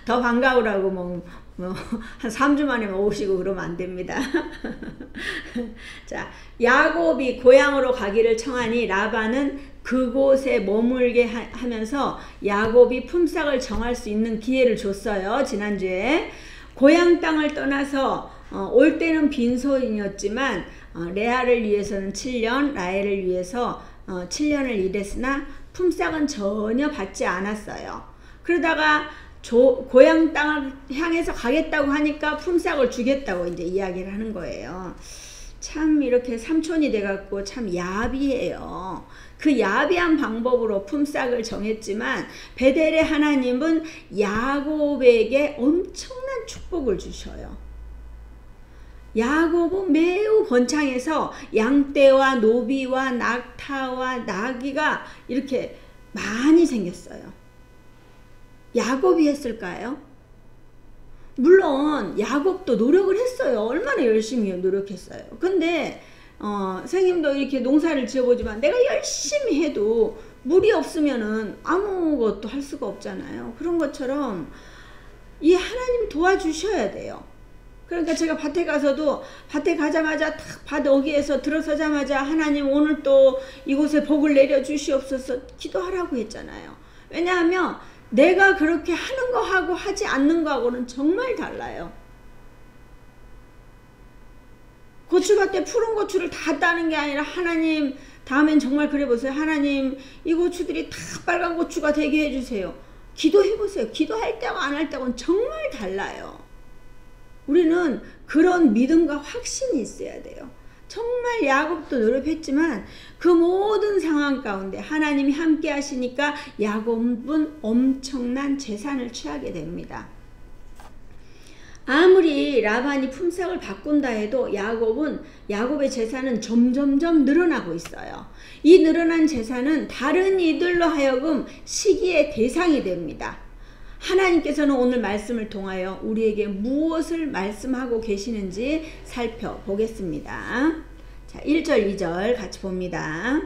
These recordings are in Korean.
더 반가우라고 한 3주 만에 오시고 그러면 안 됩니다. 자, 야곱이 고향으로 가기를 청하니 라반은 그곳에 머물게 하면서 야곱이 품삯을 정할 수 있는 기회를 줬어요. 지난주에. 고향 땅을 떠나서 올 때는 빈손이었지만 레아를 위해서는 7년, 라헬을 위해서 7년을 일했으나 품삯은 전혀 받지 않았어요. 그러다가 고향 땅을 향해서 가겠다고 하니까 품삯을 주겠다고 이제 이야기를 하는 거예요. 참 이렇게 삼촌이 돼갖고 참 야비해요. 그 야비한 방법으로 품삯을 정했지만 베델의 하나님은 야곱에게 엄청난 축복을 주셔요. 야곱은 매우 번창해서 양떼와 노비와 낙타와 나귀가 이렇게 많이 생겼어요. 야곱이 했을까요? 물론 야곱도 노력을 했어요. 얼마나 열심히 노력했어요. 근데 선생님도 이렇게 농사를 지어보지만 내가 열심히 해도 물이 없으면은 아무것도 할 수가 없잖아요. 그런 것처럼 이 하나님 도와주셔야 돼요. 그러니까 제가 밭에 가서도 밭에 가자마자 탁 밭 어귀에서 들어서자마자 하나님 오늘 또 이곳에 복을 내려 주시옵소서 기도하라고 했잖아요. 왜냐하면 내가 그렇게 하는 거하고 하지 않는 거하고는 정말 달라요. 고추밭에 푸른 고추를 다 따는 게 아니라 하나님 다음엔 정말 그래 보세요. 하나님 이 고추들이 다 빨간 고추가 되게 해주세요. 기도해 보세요. 기도할 때하고 안 할 때하고는 정말 달라요. 우리는 그런 믿음과 확신이 있어야 돼요. 정말 야곱도 노력했지만 그 모든 상황 가운데 하나님이 함께 하시니까 야곱은 엄청난 재산을 취하게 됩니다. 아무리 라반이 품삯을 바꾼다 해도 야곱의 재산은 점점점 늘어나고 있어요. 이 늘어난 재산은 다른 이들로 하여금 시기의 대상이 됩니다. 하나님께서는 오늘 말씀을 통하여 우리에게 무엇을 말씀하고 계시는지 살펴보겠습니다. 자, 1절 2절 같이 봅니다.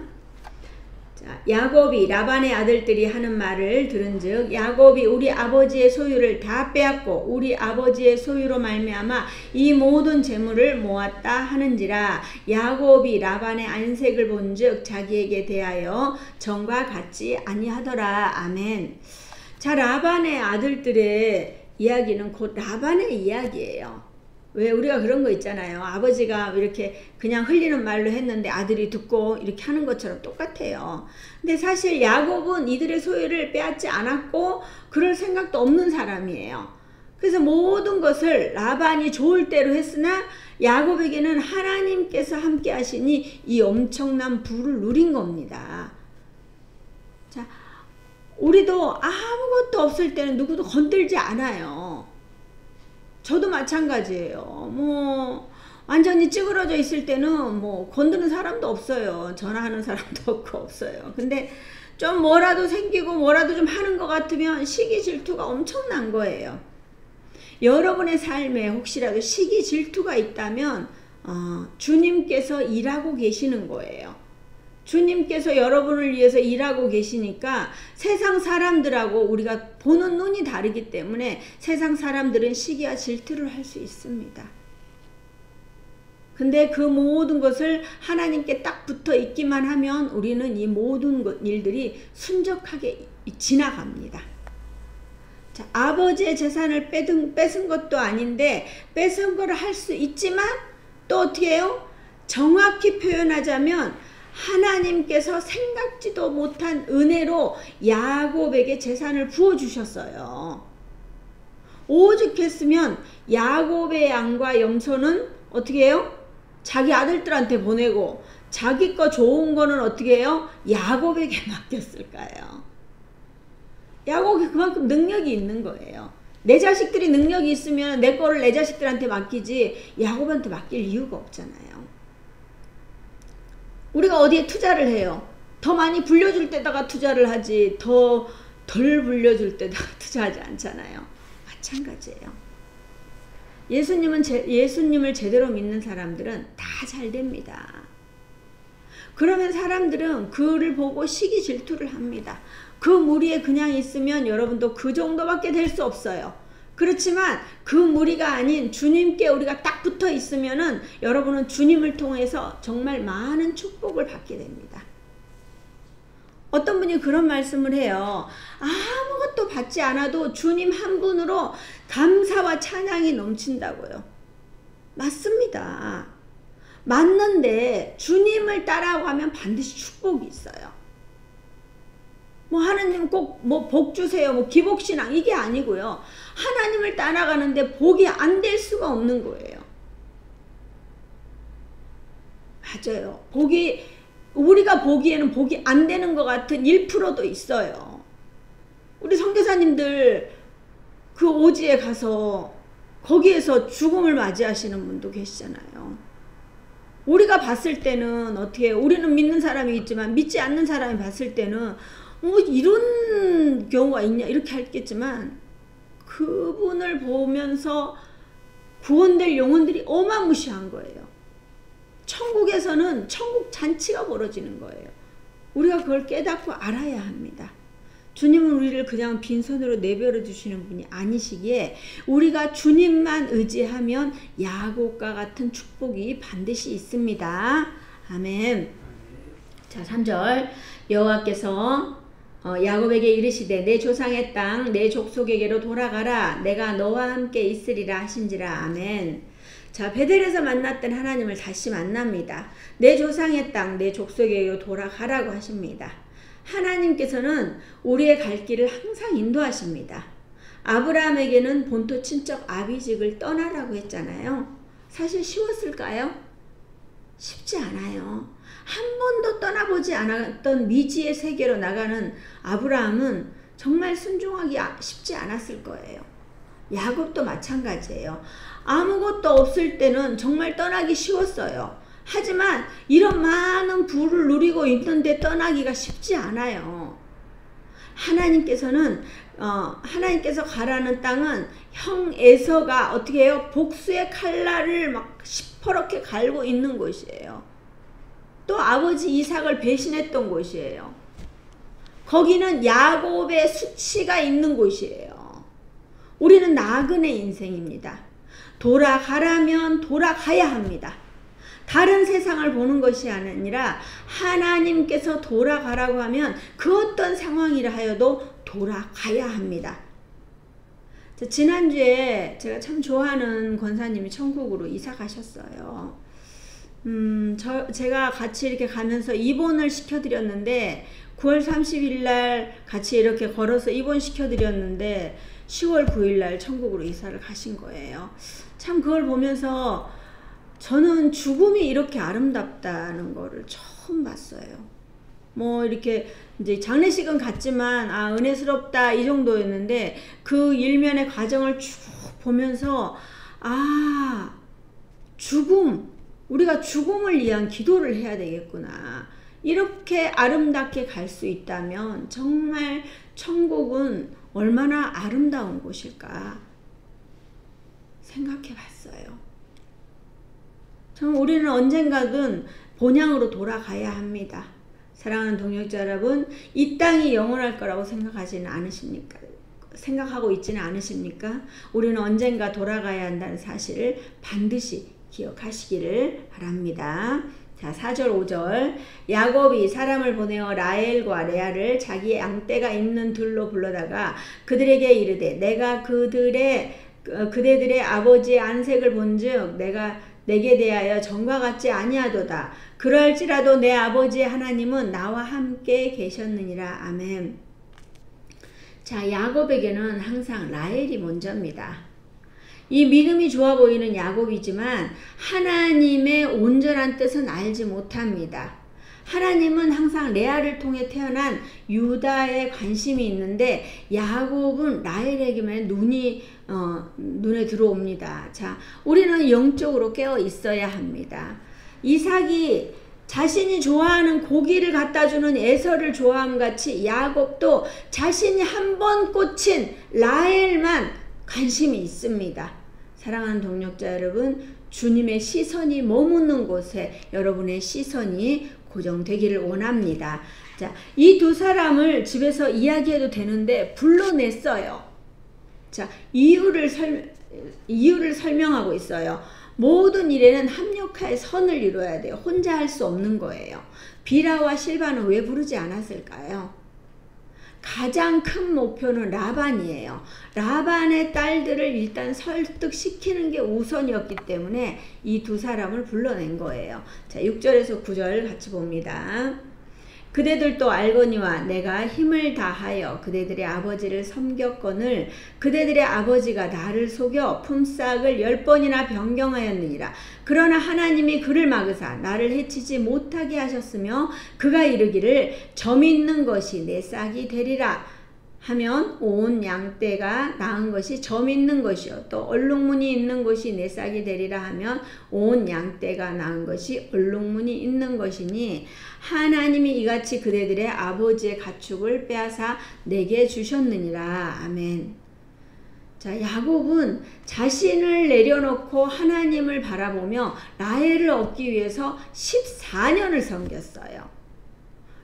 자, 야곱이 라반의 아들들이 하는 말을 들은즉 야곱이 우리 아버지의 소유를 다 빼앗고 우리 아버지의 소유로 말미암아 이 모든 재물을 모았다 하는지라. 야곱이 라반의 안색을 본즉 자기에게 대하여 전과 같지 아니하더라. 아멘. 자, 라반의 아들들의 이야기는 곧 라반의 이야기예요. 왜 우리가 그런 거 있잖아요. 아버지가 이렇게 그냥 흘리는 말로 했는데 아들이 듣고 이렇게 하는 것처럼 똑같아요. 근데 사실 야곱은 이들의 소유를 빼앗지 않았고 그럴 생각도 없는 사람이에요. 그래서 모든 것을 라반이 좋을 대로 했으나 야곱에게는 하나님께서 함께 하시니 이 엄청난 부를 누린 겁니다. 자, 우리도 아무것도 없을 때는 누구도 건들지 않아요. 저도 마찬가지예요. 완전히 찌그러져 있을 때는 건드는 사람도 없어요. 전화하는 사람도 없어요. 근데 좀 뭐라도 생기고 뭐라도 좀 하는 것 같으면 시기 질투가 엄청난 거예요. 여러분의 삶에 혹시라도 시기 질투가 있다면 주님께서 일하고 계시는 거예요. 주님께서 여러분을 위해서 일하고 계시니까 세상 사람들하고 우리가 보는 눈이 다르기 때문에 세상 사람들은 시기와 질투를 할 수 있습니다. 근데 그 모든 것을 하나님께 딱 붙어 있기만 하면 우리는 이 모든 일들이 순적하게 지나갑니다. 자, 아버지의 재산을 뺏은 것도 아닌데 뺏은 거를 할 수 있지만 또 어떻게 해요? 정확히 표현하자면 하나님께서 생각지도 못한 은혜로 야곱에게 재산을 부어주셨어요. 오죽했으면 야곱의 양과 염소는 어떻게 해요? 자기 아들들한테 보내고 자기 거 좋은 거는 어떻게 해요? 야곱에게 맡겼을까요? 야곱이 그만큼 능력이 있는 거예요. 내 자식들이 능력이 있으면 내 거를 내 자식들한테 맡기지 야곱한테 맡길 이유가 없잖아요. 우리가 어디에 투자를 해요? 더 많이 불려줄 때다가 투자를 하지 더 덜 불려줄 때다가 투자하지 않잖아요. 마찬가지예요. 예수님을 제대로 믿는 사람들은 다 잘 됩니다. 그러면 사람들은 그를 보고 시기 질투를 합니다. 그 무리에 그냥 있으면 여러분도 그 정도밖에 될 수 없어요. 그렇지만 그 무리가 아닌 주님께 우리가 딱 붙어 있으면은 여러분은 주님을 통해서 정말 많은 축복을 받게 됩니다. 어떤 분이 그런 말씀을 해요. 아무것도 받지 않아도 주님 한 분으로 감사와 찬양이 넘친다고요. 맞습니다. 맞는데 주님을 따라가면 반드시 축복이 있어요. 뭐 하나님 꼭 뭐 복 주세요, 뭐 기복신앙 이게 아니고요. 하나님을 따라가는데 복이 안 될 수가 없는 거예요. 맞아요. 우리가 보기에는 복이 안 되는 것 같은 1%도 있어요. 우리 선교사님들 그 오지에 가서 거기에서 죽음을 맞이하시는 분도 계시잖아요. 우리가 봤을 때는 어떻게 해요? 우리는 믿는 사람이 있지만 믿지 않는 사람이 봤을 때는 뭐 이런 경우가 있냐 이렇게 하겠지만 그분을 보면서 구원될 영혼들이 어마무시한 거예요. 천국에서는 천국 잔치가 벌어지는 거예요. 우리가 그걸 깨닫고 알아야 합니다. 주님은 우리를 그냥 빈손으로 내버려 두시는 분이 아니시기에 우리가 주님만 의지하면 야곱과 같은 축복이 반드시 있습니다. 아멘. 자, 3절 여호와께서 야곱에게 이르시되 내 조상의 땅 내 족속에게로 돌아가라 내가 너와 함께 있으리라 하신지라. 아멘. 자, 베델에서 만났던 하나님을 다시 만납니다. 내 조상의 땅 내 족속에게로 돌아가라고 하십니다. 하나님께서는 우리의 갈 길을 항상 인도하십니다. 아브라함에게는 본토 친척 아비집을 떠나라고 했잖아요. 사실 쉬웠을까요? 쉽지 않아요. 한 번도 떠나보지 않았던 미지의 세계로 나가는 아브라함은 정말 순종하기 쉽지 않았을 거예요. 야곱도 마찬가지예요. 아무것도 없을 때는 정말 떠나기 쉬웠어요. 하지만 이런 많은 부를 누리고 있는데 떠나기가 쉽지 않아요. 하나님께서 가라는 땅은 형 에서가 어떻게 해요? 복수의 칼날을 막 시퍼렇게 갈고 있는 곳이에요. 또 아버지 이삭을 배신했던 곳이에요. 거기는 야곱의 수치가 있는 곳이에요. 우리는 나그네 인생입니다. 돌아가라면 돌아가야 합니다. 다른 세상을 보는 것이 아니라 하나님께서 돌아가라고 하면 그 어떤 상황이라 하여도 돌아가야 합니다. 지난주에 제가 참 좋아하는 권사님이 천국으로 이사 가셨어요. 제가 같이 이렇게 가면서 입원을 시켜드렸는데 9월 30일 날 같이 이렇게 걸어서 입원시켜드렸는데 10월 9일 날 천국으로 이사를 가신 거예요. 참 그걸 보면서 저는 죽음이 이렇게 아름답다는 거를 처음 봤어요. 뭐 이렇게 이제 장례식은 갔지만 은혜스럽다 이 정도였는데 그 일면의 과정을 쭉 보면서 우리가 죽음을 위한 기도를 해야 되겠구나. 이렇게 아름답게 갈 수 있다면 정말 천국은 얼마나 아름다운 곳일까 생각해 봤어요. 참 우리는 언젠가든 본향으로 돌아가야 합니다. 사랑하는 동역자 여러분, 이 땅이 영원할 거라고 생각하지는 않으십니까? 생각하고 있지는 않으십니까? 우리는 언젠가 돌아가야 한다는 사실을 반드시 기억하시기를 바랍니다. 자, 4절 5절 야곱이 사람을 보내어 라헬과 레아를 자기의 양떼가 있는 들로 불러다가 그들에게 이르되 내가 그대들의 아버지의 안색을 본즉 내가 내게 대하여 전과 같지 아니하도다. 그럴지라도 내 아버지의 하나님은 나와 함께 계셨느니라. 아멘. 자, 야곱에게는 항상 라헬이 먼저입니다. 이 믿음이 좋아 보이는 야곱이지만 하나님의 온전한 뜻은 알지 못합니다. 하나님은 항상 레아를 통해 태어난 유다에 관심이 있는데 야곱은 라헬에게만 눈에 들어옵니다. 자, 우리는 영적으로 깨어 있어야 합니다. 이삭이 자신이 좋아하는 고기를 갖다 주는 에서를 좋아함 같이 야곱도 자신이 한 번 꽂힌 라헬만 관심이 있습니다. 사랑하는 동역자 여러분, 주님의 시선이 머무는 곳에 여러분의 시선이 고정되기를 원합니다. 자, 이 두 사람을 집에서 이야기해도 되는데 불러냈어요. 자, 이유를 설명하고 있어요. 모든 일에는 합력하여 선을 이루어야 돼요. 혼자 할 수 없는 거예요. 비라와 실바는 왜 부르지 않았을까요? 가장 큰 목표는 라반이에요. 라반의 딸들을 일단 설득시키는 게 우선이었기 때문에 이 두 사람을 불러낸 거예요. 자, 6절에서 9절 같이 봅니다. 그대들도 알거니와 내가 힘을 다하여 그대들의 아버지를 섬겼거늘 그대들의 아버지가 나를 속여 품삯을 10번이나 변경하였느니라. 그러나 하나님이 그를 막으사 나를 해치지 못하게 하셨으며 그가 이르기를 점 있는 것이 내 싹이 되리라 하면 온 양떼가 낳은 것이 점 있는 것이요 또 얼룩무늬 있는 것이 내 싹이 되리라 하면 온 양떼가 낳은 것이 얼룩무늬 있는 것이니 하나님이 이같이 그대들의 아버지의 가축을 빼앗아 내게 주셨느니라. 아멘. 자, 야곱은 자신을 내려놓고 하나님을 바라보며 라헬을 얻기 위해서 14년을 섬겼어요.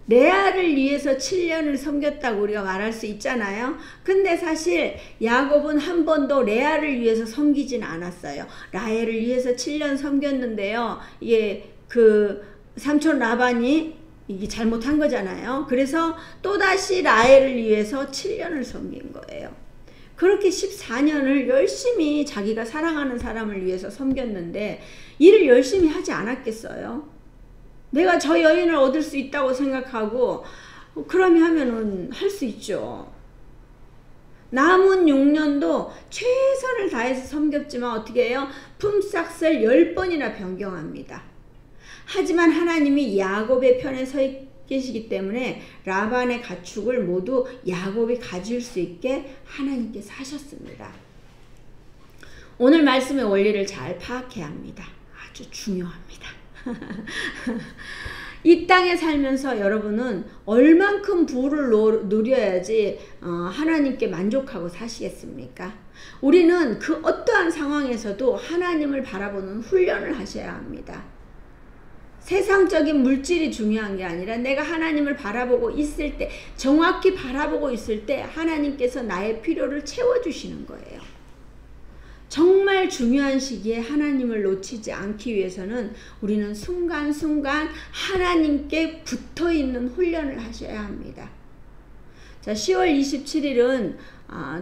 레아를 위해서 7년을 섬겼다고 우리가 말할 수 있잖아요. 근데 사실 야곱은 한 번도 레아를 위해서 섬기진 않았어요. 라헬을 위해서 7년 섬겼는데요. 이게 그 삼촌 라반이 이게 잘못한 거잖아요. 그래서 또다시 라헬을 위해서 7년을 섬긴 거예요. 그렇게 14년을 열심히 자기가 사랑하는 사람을 위해서 섬겼는데 일을 열심히 하지 않았겠어요? 내가 저 여인을 얻을 수 있다고 생각하고 그러면 하면은 할 수 있죠. 남은 6년도 최선을 다해서 섬겼지만 어떻게 해요? 품삯을 10번이나 변경합니다. 하지만 하나님이 야곱의 편에 서 계시기 때문에 라반의 가축을 모두 야곱이 가질 수 있게 하나님께서 하셨습니다. 오늘 말씀의 원리를 잘 파악해야 합니다. 아주 중요합니다. 이 땅에 살면서 여러분은 얼만큼 부를 누려야지 하나님께 만족하고 사시겠습니까? 우리는 그 어떠한 상황에서도 하나님을 바라보는 훈련을 하셔야 합니다. 세상적인 물질이 중요한 게 아니라 내가 하나님을 바라보고 있을 때, 정확히 바라보고 있을 때 하나님께서 나의 필요를 채워주시는 거예요. 정말 중요한 시기에 하나님을 놓치지 않기 위해서는 우리는 순간순간 하나님께 붙어있는 훈련을 하셔야 합니다. 자, 10월 27일은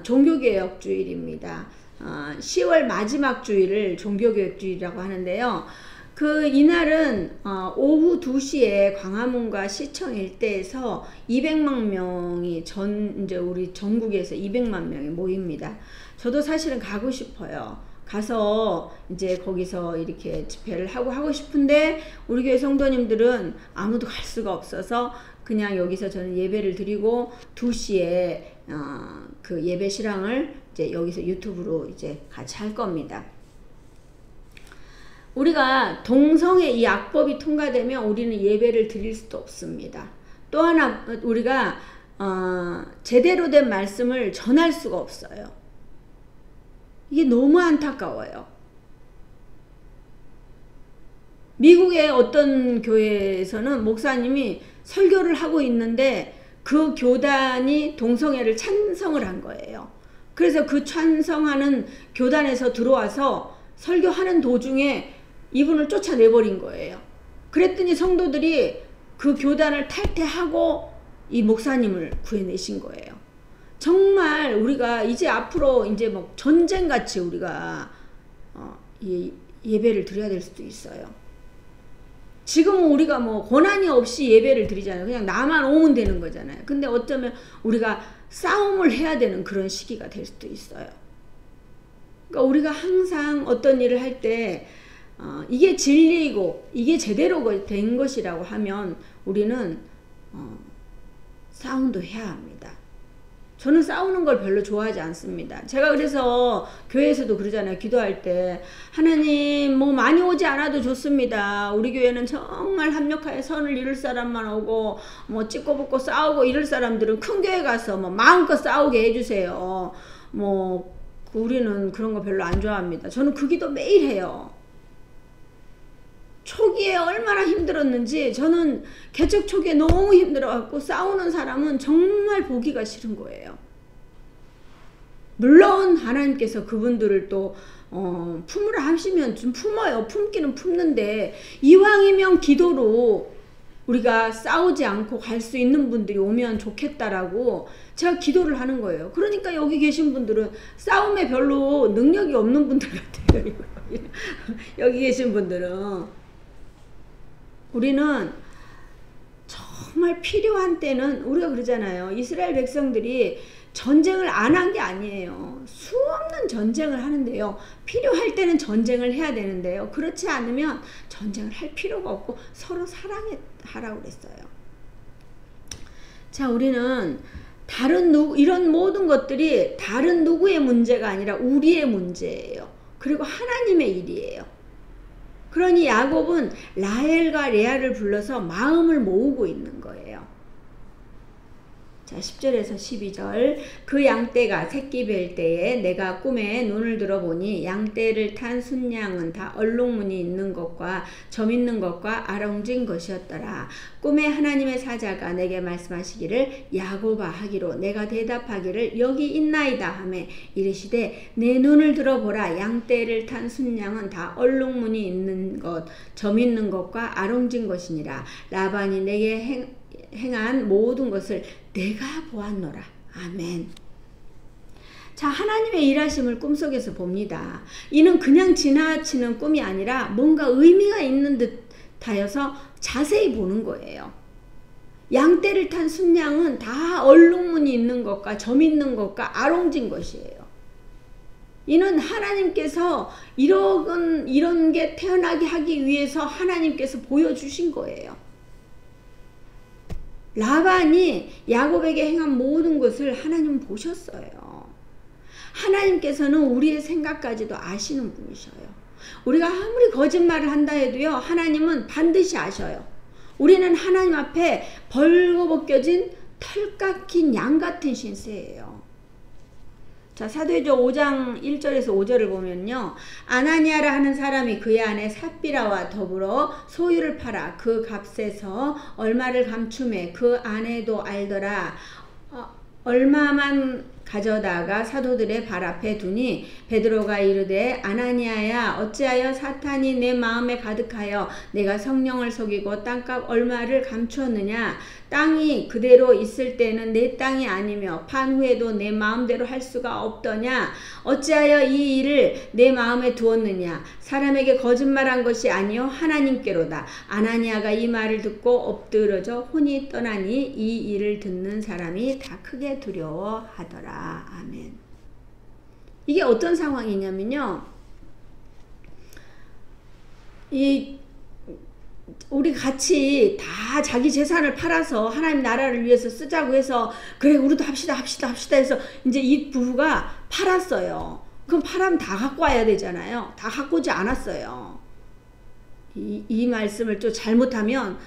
종교개혁 주일입니다. 10월 마지막 주일을 종교개혁 주일이라고 하는데요. 이날은 오후 2시에 광화문과 시청 일대에서 200만 명이 이제 우리 전국에서 200만 명이 모입니다. 저도 사실은 가고 싶어요. 가서 이제 거기서 이렇게 집회를 하고 싶은데 우리 교회 성도님들은 아무도 갈 수가 없어서 그냥 여기서 저는 예배를 드리고 2시에 그 예배 실황을 이제 여기서 유튜브로 이제 같이 할 겁니다. 우리가 동성애 이 악법이 통과되면 우리는 예배를 드릴 수도 없습니다. 또 하나 우리가 제대로 된 말씀을 전할 수가 없어요. 이게 너무 안타까워요. 미국의 어떤 교회에서는 목사님이 설교를 하고 있는데 그 교단이 동성애를 찬성을 한 거예요. 그래서 그 찬성하는 교단에서 들어와서 설교하는 도중에 이분을 쫓아내버린 거예요. 그랬더니 성도들이 그 교단을 탈퇴하고 이 목사님을 구해내신 거예요. 정말 우리가 이제 앞으로 이제 뭐 전쟁같이 우리가 예배를 드려야 될 수도 있어요. 지금은 우리가 뭐 권한이 없이 예배를 드리잖아요. 그냥 나만 오면 되는 거잖아요. 근데 어쩌면 우리가 싸움을 해야 되는 그런 시기가 될 수도 있어요. 그러니까 우리가 항상 어떤 일을 할 때 이게 진리이고 이게 제대로 된 것이라고 하면 우리는 싸움도 해야 합니다. 저는 싸우는 걸 별로 좋아하지 않습니다. 제가 그래서 교회에서도 그러잖아요. 기도할 때 하나님 뭐 많이 오지 않아도 좋습니다. 우리 교회는 정말 합력하여 선을 이룰 사람만 오고 뭐 찍고 붙고 싸우고 이럴 사람들은 큰 교회 가서 뭐 마음껏 싸우게 해주세요. 뭐 우리는 그런 거 별로 안 좋아합니다. 저는 그 기도 매일 해요. 초기에 얼마나 힘들었는지 저는 개척 초기에 너무 힘들어갖고 싸우는 사람은 정말 보기가 싫은 거예요. 물론 하나님께서 그분들을 또 품으라 하시면 좀 품어요. 품기는 품는데 이왕이면 기도로 우리가 싸우지 않고 갈 수 있는 분들이 오면 좋겠다라고 제가 기도를 하는 거예요. 그러니까 여기 계신 분들은 싸움에 별로 능력이 없는 분들 같아요. 여기 계신 분들은. 우리는 정말 필요한 때는 우리가 그러잖아요. 이스라엘 백성들이 전쟁을 안 한 게 아니에요. 수없는 전쟁을 하는데요. 필요할 때는 전쟁을 해야 되는데요. 그렇지 않으면 전쟁을 할 필요가 없고 서로 사랑하라고 그랬어요. 자, 우리는 이런 모든 것들이 다른 누구의 문제가 아니라 우리의 문제예요. 그리고 하나님의 일이에요. 그러니 야곱은 라헬과 레아를 불러서 마음을 모으고 있는 거예요. 자, 10절에서 12절. 그 양떼가 새끼 뵐 때에 내가 꿈에 눈을 들어보니 양떼를 탄 순양은 다 얼룩무늬 있는 것과 점 있는 것과 아롱진 것이었더라. 꿈에 하나님의 사자가 내게 말씀하시기를 야곱아 하기로 내가 대답하기를 여기 있나이다 하매 이르시되 내 눈을 들어보라. 양떼를 탄 순양은 다 얼룩무늬 있는 것, 점 있는 것과 아롱진 것이니라. 라반이 내게 행한 모든 것을 내가 보았노라. 아멘. 자, 하나님의 일하심을 꿈속에서 봅니다. 이는 그냥 지나치는 꿈이 아니라 뭔가 의미가 있는 듯하여서 자세히 보는 거예요. 양떼를 탄 순양은 다 얼룩무늬 있는 것과 점 있는 것과 아롱진 것이에요. 이는 하나님께서 이런 게 태어나게 하기 위해서 하나님께서 보여주신 거예요. 라반이 야곱에게 행한 모든 것을 하나님은 보셨어요. 하나님께서는 우리의 생각까지도 아시는 분이셔요. 우리가 아무리 거짓말을 한다 해도요, 하나님은 반드시 아셔요. 우리는 하나님 앞에 벌거벗겨진 털 깎인 양 같은 신세예요. 자, 사도행전 5장 1절에서 5절을 보면요. 아나니아라 하는 사람이 그의 아내 삽비라와 더불어 소유를 팔아 그 값에서 얼마를 감추매 그 아내도 알더라. 얼마만 가져다가 사도들의 발 앞에 두니 베드로가 이르되 아나니아야 어찌하여 사탄이 내 마음에 가득하여 내가 성령을 속이고 땅값 얼마를 감추었느냐. 땅이 그대로 있을 때는 내 땅이 아니며 판 후에도 내 마음대로 할 수가 없더냐. 어찌하여 이 일을 내 마음에 두었느냐. 사람에게 거짓말한 것이 아니요 하나님께로다. 아나니아가 이 말을 듣고 엎드러져 혼이 떠나니 이 일을 듣는 사람이 다 크게 두려워하더라. 아멘. 이게 어떤 상황이냐면요. 우리 같이 다 자기 재산을 팔아서 하나님 나라를 위해서 쓰자고 해서 그래 우리도 합시다 해서 이제 이 부부가 팔았어요. 그럼 팔면 다 갖고 와야 되잖아요. 다 갖고 오지 않았어요. 이 말씀을 좀 잘못하면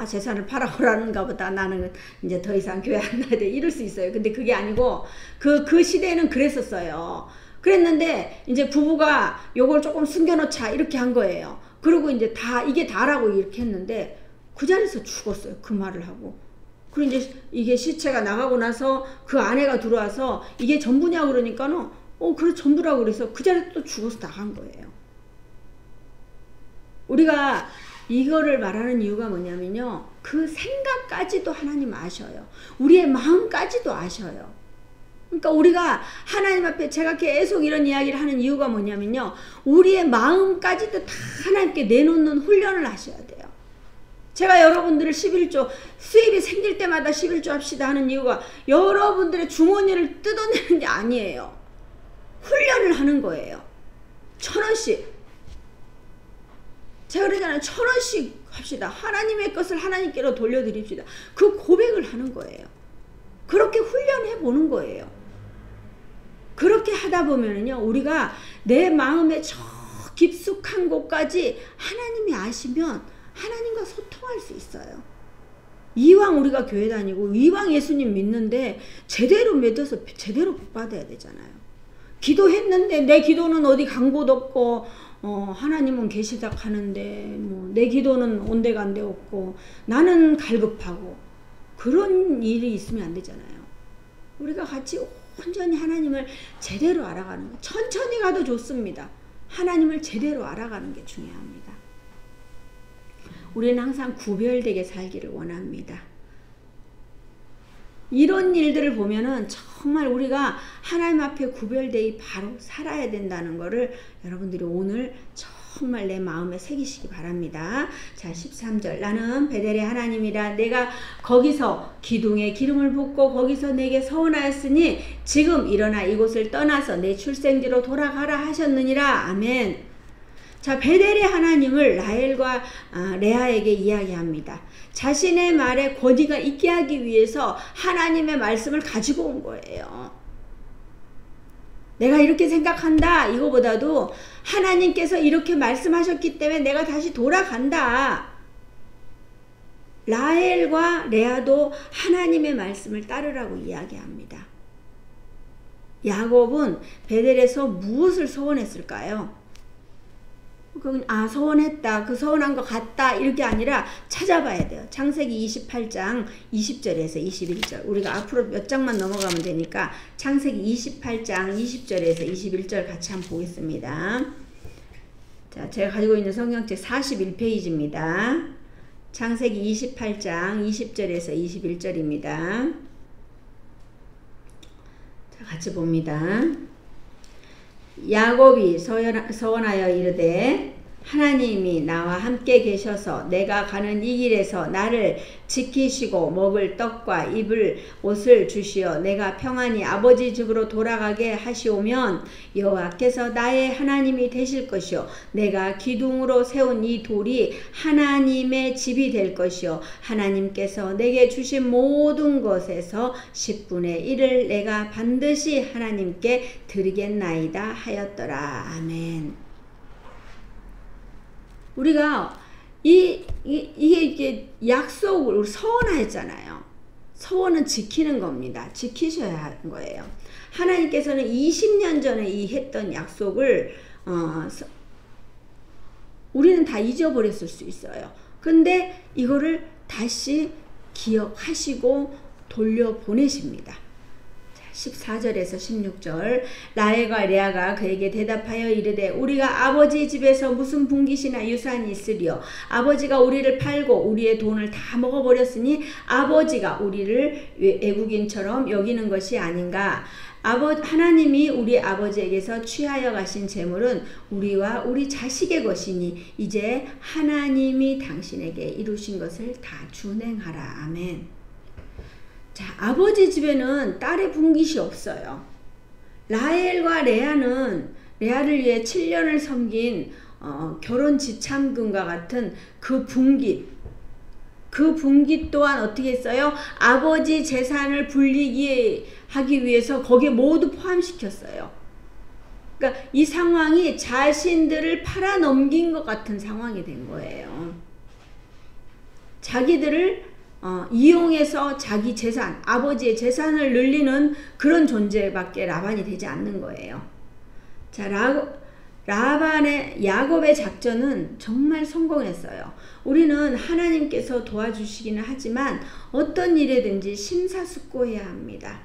재산을 팔아오라는가 보다. 나는 이제 더 이상 교회 안 나야 돼. 이럴 수 있어요. 근데 그게 아니고 그 시대에는 그랬었어요. 그랬는데 이제 부부가 요걸 조금 숨겨놓자 이렇게 한 거예요. 그리고 이제 이게 다라고 이렇게 했는데 그 자리에서 죽었어요. 그 말을 하고. 그리고 이제 이게 시체가 나가고 나서 그 아내가 들어와서 이게 전부냐 그러니까는 그래 전부라고 그래서 그 자리에 또 죽어서 나간 거예요. 우리가 이거를 말하는 이유가 뭐냐면요. 그 생각까지도 하나님 아셔요. 우리의 마음까지도 아셔요. 그러니까 우리가 하나님 앞에 제가 계속 이런 이야기를 하는 이유가 뭐냐면요. 우리의 마음까지도 다 하나님께 내놓는 훈련을 하셔야 돼요. 제가 여러분들을 11조 수입이 생길 때마다 11조 합시다 하는 이유가 여러분들의 주머니를 뜯어내는 게 아니에요. 훈련을 하는 거예요. 1,000원씩. 제가 그러잖아요. 1,000원씩 합시다. 하나님의 것을 하나님께로 돌려드립시다. 그 고백을 하는 거예요. 그렇게 훈련해 보는 거예요. 그렇게 하다 보면은요, 우리가 내 마음의 저 깊숙한 곳까지 하나님이 아시면 하나님과 소통할 수 있어요. 이왕 우리가 교회 다니고 이왕 예수님 믿는데 제대로 믿어서 제대로 복 받아야 되잖아요. 기도했는데 내 기도는 어디 간 곳 없고 하나님은 계시다 하는데 뭐 내 기도는 온데간데 없고 나는 갈급하고 그런 일이 있으면 안 되잖아요. 우리가 같이 온전히 하나님을 제대로 알아가는 거. 천천히 가도 좋습니다. 하나님을 제대로 알아가는 게 중요합니다. 우리는 항상 구별되게 살기를 원합니다. 이런 일들을 보면은 정말 우리가 하나님 앞에 구별되이 바로 살아야 된다는 거를 여러분들이 오늘 정말 내 마음에 새기시기 바랍니다. 자, 13절. 나는 베델의 하나님이라 내가 거기서 기둥에 기름을 붓고 거기서 내게 서원하였으니 지금 일어나 이곳을 떠나서 내 출생지로 돌아가라 하셨느니라. 아멘. 자, 베델의 하나님을 라헬과 레아에게 이야기합니다. 자신의 말에 권위가 있게 하기 위해서 하나님의 말씀을 가지고 온 거예요. 내가 이렇게 생각한다 이거보다도 하나님께서 이렇게 말씀하셨기 때문에 내가 다시 돌아간다. 라헬과 레아도 하나님의 말씀을 따르라고 이야기합니다. 야곱은 베델에서 무엇을 소원했을까요? 서원했다. 그 서원한 것 같다. 이렇게 아니라 찾아봐야 돼요. 창세기 28장 20절에서 21절. 우리가 앞으로 몇 장만 넘어가면 되니까 창세기 28장 20절에서 21절 같이 한번 보겠습니다. 자, 제가 가지고 있는 성경책 41페이지입니다. 창세기 28장 20절에서 21절입니다. 자, 같이 봅니다. 야곱이 서원하여 이르되 하나님이 나와 함께 계셔서 내가 가는 이 길에서 나를 지키시고 먹을 떡과 입을 옷을 주시어 내가 평안히 아버지 집으로 돌아가게 하시오면 여호와께서 나의 하나님이 되실 것이요 내가 기둥으로 세운 이 돌이 하나님의 집이 될 것이요 하나님께서 내게 주신 모든 것에서 10분의 1을 내가 반드시 하나님께 드리겠나이다 하였더라. 아멘. 우리가 이게 이제 약속을 서원하였잖아요. 서원은 지키는 겁니다. 지키셔야 하는 거예요. 하나님께서는 20년 전에 했던 약속을 우리는 다 잊어버렸을 수 있어요. 근데 이거를 다시 기억하시고 돌려보내십니다. 14절에서 16절. 라헬과 레아가 그에게 대답하여 이르되 우리가 아버지 집에서 무슨 분깃이나 유산이 있으리요 아버지가 우리를 팔고 우리의 돈을 다 먹어버렸으니 아버지가 우리를 애국인처럼 여기는 것이 아닌가. 하나님이 우리 아버지에게서 취하여 가신 재물은 우리와 우리 자식의 것이니 이제 하나님이 당신에게 이루신 것을 다 준행하라. 아멘. 자, 아버지 집에는 딸의 분깃이 없어요. 라헬과 레아는 레아를 위해 7년을 섬긴 결혼 지참금과 같은 그 분깃 또한 어떻게 했어요? 아버지 재산을 불리게 하기 위해서 거기에 모두 포함시켰어요. 그러니까 이 상황이 자신들을 팔아넘긴 것 같은 상황이 된 거예요. 자기들을 이용해서 자기 재산, 아버지의 재산을 늘리는 그런 존재밖에 라반이 되지 않는 거예요. 자, 야곱의 작전은 정말 성공했어요. 우리는 하나님께서 도와주시기는 하지만 어떤 일에든지 심사숙고해야 합니다.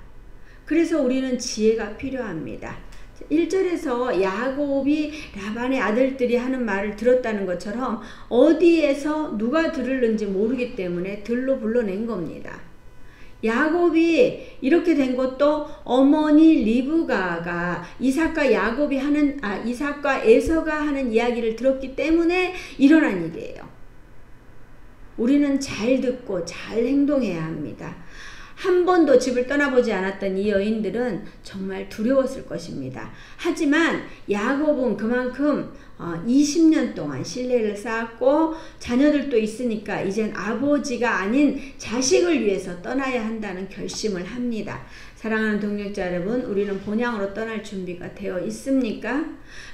그래서 우리는 지혜가 필요합니다. 1절에서 야곱이 라반의 아들들이 하는 말을 들었다는 것처럼 어디에서 누가 들을는지 모르기 때문에 들로 불러낸 겁니다. 야곱이 이렇게 된 것도 어머니 리브가가 이삭과 에서가 하는 이야기를 들었기 때문에 일어난 일이에요. 우리는 잘 듣고 잘 행동해야 합니다. 한 번도 집을 떠나보지 않았던 이 여인들은 정말 두려웠을 것입니다. 하지만 야곱은 그만큼 20년 동안 신뢰를 쌓았고 자녀들도 있으니까 이젠 아버지가 아닌 자식을 위해서 떠나야 한다는 결심을 합니다. 사랑하는 동역자 여러분, 우리는 본향으로 떠날 준비가 되어 있습니까?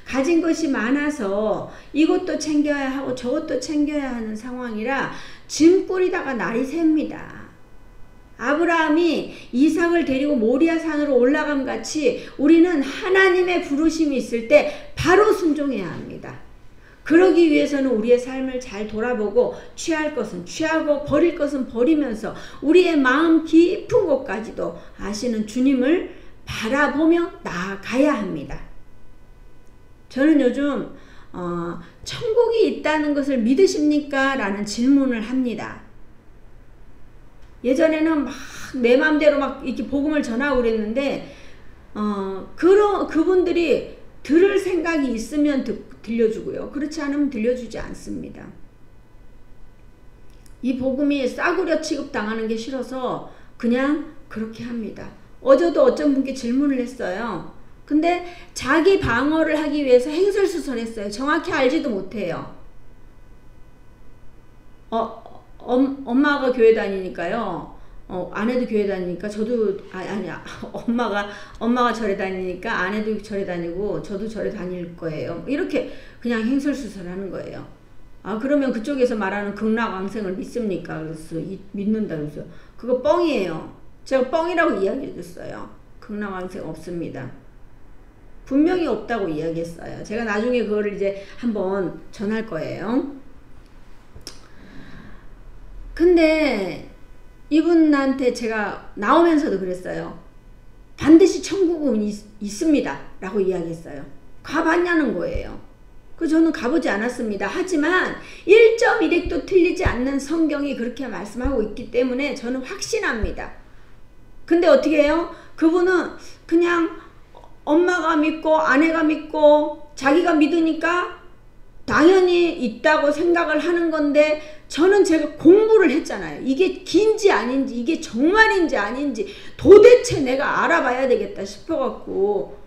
가진 것이 많아서 이것도 챙겨야 하고 저것도 챙겨야 하는 상황이라 짐 꾸리다가 날이 셉니다. 아브라함이 이삭을 데리고 모리아 산으로 올라감 같이 우리는 하나님의 부르심이 있을 때 바로 순종해야 합니다. 그러기 위해서는 우리의 삶을 잘 돌아보고 취할 것은 취하고 버릴 것은 버리면서 우리의 마음 깊은 곳까지도 아시는 주님을 바라보며 나아가야 합니다. 저는 요즘 천국이 있다는 것을 믿으십니까? 라는 질문을 합니다. 예전에는 막 내 마음대로 막 이렇게 복음을 전하고 그랬는데 그분들이 들을 생각이 있으면 들려주고요. 그렇지 않으면 들려주지 않습니다. 이 복음이 싸구려 취급당하는 게 싫어서 그냥 그렇게 합니다. 어제도 어떤 분께 질문을 했어요. 근데 자기 방어를 하기 위해서 행설수설했어요. 정확히 알지도 못해요. 엄마가 교회 다니니까요. 아내도 교회 다니니까 저도 아니야. 엄마가 절에 다니니까 아내도 절에 다니고 저도 절에 다닐 거예요. 이렇게 그냥 행설수설하는 거예요. 그러면 그쪽에서 말하는 극락왕생을 믿습니까? 그래서 믿는다 그래서 그거 뻥이에요. 제가 뻥이라고 이야기해줬어요. 극락왕생 없습니다. 분명히 없다고 이야기했어요. 제가 나중에 그거를 이제 한번 전할 거예요. 근데 이분한테 제가 나오면서도 그랬어요. 반드시 천국은 있습니다 라고 이야기했어요. 가봤냐는 거예요. 저는 가보지 않았습니다. 하지만 1.1핵도 틀리지 않는 성경이 그렇게 말씀하고 있기 때문에 저는 확신합니다. 근데 어떻게 해요? 그분은 그냥 엄마가 믿고 아내가 믿고 자기가 믿으니까 당연히 있다고 생각을 하는 건데 저는 제가 공부를 했잖아요. 이게 긴지 아닌지 이게 정말인지 아닌지 도대체 내가 알아봐야 되겠다 싶어갖고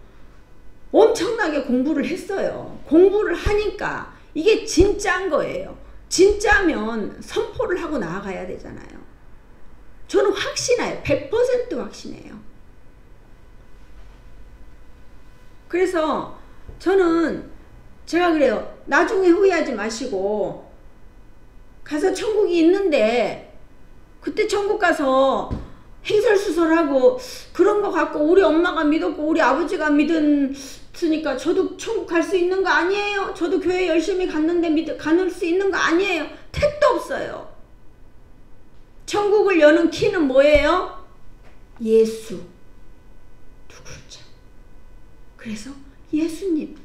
엄청나게 공부를 했어요. 공부를 하니까 이게 진짜인 거예요. 진짜면 선포를 하고 나아가야 되잖아요. 저는 확신해요. 100% 확신해요. 그래서 저는 제가 그래요. 나중에 후회하지 마시고 가서 천국이 있는데 그때 천국 가서 행설수설하고 그런 거 갖고 우리 엄마가 믿었고 우리 아버지가 믿으니까 저도 천국 갈 수 있는 거 아니에요? 저도 교회 열심히 갔는데 가는 수 있는 거 아니에요? 택도 없어요. 천국을 여는 키는 뭐예요? 예수 두 글자. 그래서 예수님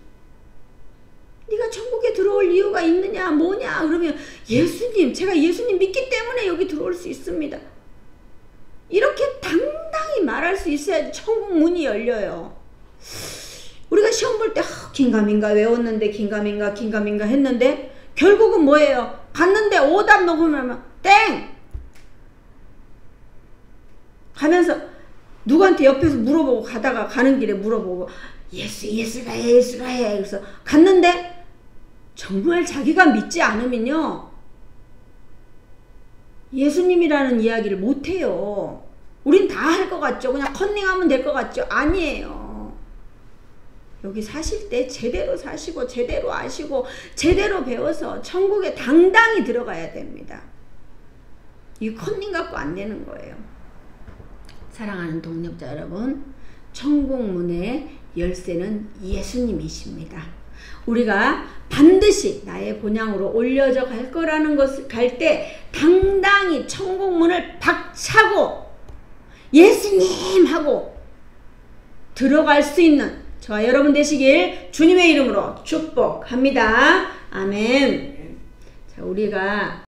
네가 천국에 들어올 이유가 있느냐 뭐냐 그러면 예수님 제가 예수님 믿기 때문에 여기 들어올 수 있습니다. 이렇게 당당히 말할 수 있어야지 천국 문이 열려요. 우리가 시험 볼 때 긴가민가 외웠는데 긴가민가 했는데 결국은 뭐예요? 갔는데 오답 녹으면 땡! 가면서 누구한테 옆에서 물어보고 가다가 가는 길에 물어보고 예수가 해 그래서 갔는데 정말 자기가 믿지 않으면요 예수님이라는 이야기를 못해요. 우린 다 할 것 같죠? 그냥 컨닝하면 될 것 같죠? 아니에요. 여기 사실 때 제대로 사시고 제대로 아시고 제대로 배워서 천국에 당당히 들어가야 됩니다. 이 컨닝 갖고 안 되는 거예요. 사랑하는 동력자 여러분, 천국 문의 열쇠는 예수님이십니다. 우리가 반드시 나의 본향으로 올려져 갈 거라는 것을 갈 때 당당히 천국 문을 박차고 예수님 하고 들어갈 수 있는 저와 여러분 되시길 주님의 이름으로 축복합니다. 아멘. 자, 우리가